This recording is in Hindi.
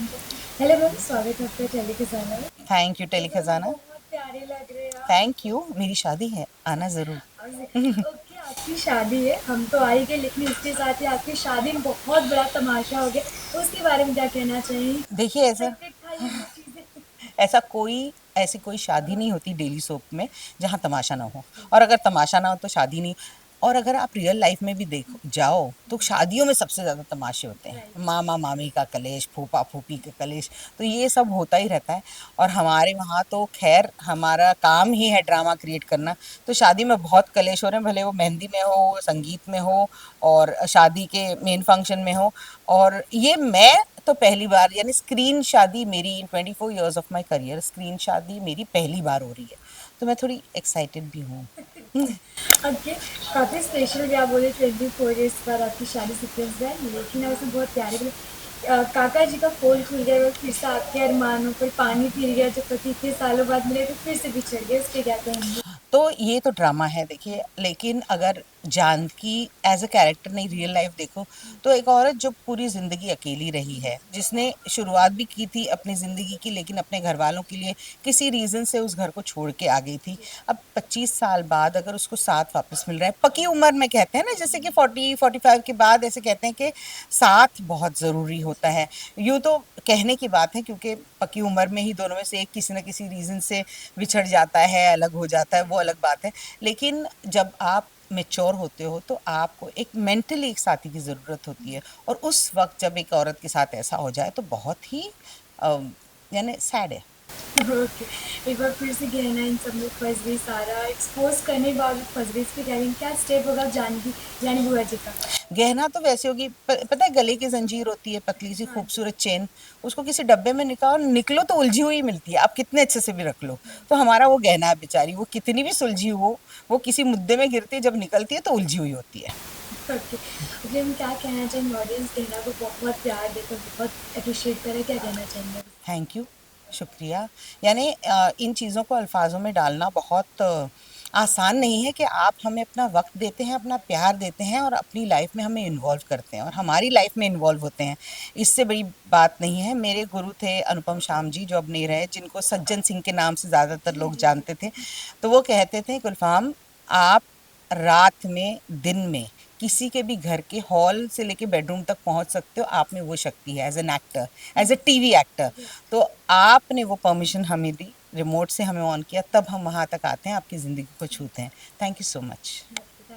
शादी का। हेलो मैम, स्वागत है आपका टेली खजाना में। थैंक यू तो टेली मैम खजाना। बहुत प्यारे लग रहे हैं आप। थैंक यू, मेरी शादी है, आना ज़रूर। ओके, आपकी शादी है, हम तो आ ही गए, लेकिन इसके साथ ही आपकी शादी में बहुत बड़ा तमाशा हो गया। तो उसके बारे में क्या कहना चाहिए? देखिए, ऐसा एक्सपेक्टेड था ये सब चीजें? ऐसा कोई ऐसी कोई शादी नहीं होती डेली सोप में जहाँ तमाशा ना हो। और अगर तमाशा ना हो तो शादी नहीं। और अगर आप रियल लाइफ में भी देखो जाओ तो शादियों में सबसे ज़्यादा तमाशे होते राइट। हैं। मामा मामी का कलेश, फूफा फूफी का कलेश, तो ये सब होता ही रहता है। और हमारे वहाँ तो खैर हमारा काम ही है ड्रामा क्रिएट करना। तो शादी में बहुत कलेश हो रहे हैं, भले वो मेहंदी में हो, संगीत में हो, और शादी के मेन फंक्शन में हो। और ये मैं तो पहली बार, यानी स्क्रीन शादी मेरी इन 24 years of my career, screen शादी मेरी पहली बार हो रही है। तो मैं थोड़ी एक्साइटेड भी हूँ। ओके, काफ़ी स्पेशल भी आप बोले 24 ईयर्स बाद आपकी शादी सीक्वेंस है, लेकिन अब उसमें बहुत प्यारे भी काका जी का पोल खुल गया और फिर से आपके अरमानों पर पानी फिर गया, जो पति इतने सालों बाद मिले तो फिर से बिछड़ गए, उस पे क्या कहेंगे? तो ये तो ड्रामा है देखिए, लेकिन अगर जानकी एज अ कैरेक्टर नहीं, रियल लाइफ देखो तो एक औरत जो पूरी जिंदगी अकेली रही है, जिसने शुरुआत भी की थी अपनी जिंदगी की, लेकिन अपने घर वालों के लिए किसी रीजन से उस घर को छोड़ के आ गई थी। अब 25 साल बाद अगर उसको साथ वापस मिल रहा है, पकी उम्र में कहते हैं ना, जैसे कि 40-45 के बाद ऐसे कहते हैं कि साथ बहुत जरूरी होता है। यूँ तो कहने की बात है, क्योंकि पकी उम्र में ही दोनों में से एक किसी न किसी रीजन से बिछड़ जाता है, अलग हो जाता है, वो अलग बात है। लेकिन जब आप मैच्योर होते हो तो आपको एक मेंटली एक साथी की ज़रूरत होती है। और उस वक्त जब एक औरत के साथ ऐसा हो जाए तो बहुत ही यानी सैड है। ओके, एक बार फिर से गहना इन सब में फंस गई, सारा एक्सपोज करने के बावजूद फंस गई, इसके क्या क्या स्टेप होगा जानकी यानी बुआ जी का? गहना तो वैसे होगी, पता है गले की जंजीर होती है, पतली सी हाँ जी। खूबसूरत चेन, उसको किसी डब्बे में निकालो, निकलो तो उलझी हुई मिलती है, आप कितने अच्छे से भी रख लो। तो हमारा वो गहना है बेचारी, वो कितनी भी सुलझी हो, वो किसी मुद्दे में गिरती है, जब निकलती है तो उलझी हुई होती है। ओके, ओके, हम क्या कहना चाहेंगे? ऑडियंस गहना को बहुत प्यार देकर बहुत अप्रिशिएट करे, क्या कहना चाहेंगे? थैंक यू, शुक्रिया। यानी इन चीज़ों को अल्फाजों में डालना बहुत आसान नहीं है कि आप हमें अपना वक्त देते हैं, अपना प्यार देते हैं और अपनी लाइफ में हमें इन्वॉल्व करते हैं और हमारी लाइफ में इन्वॉल्व होते हैं। इससे बड़ी बात नहीं है। मेरे गुरु थे अनुपम श्याम जी, जो अब नहीं रहे, जिनको सज्जन सिंह के नाम से ज़्यादातर जी लोग जी जी। जानते थे। तो वो कहते थे, गुलफाम, आप रात में, दिन में, किसी के भी घर के हॉल से लेके बेडरूम तक पहुंच सकते हो, आप में वो शक्ति है as an actor, as a TV actor. तो आपने वो परमिशन हमें दी, रिमोट से हमें ऑन किया, तब हम वहाँ तक आते हैं, आपकी ज़िंदगी को छूते हैं। Thank you so much.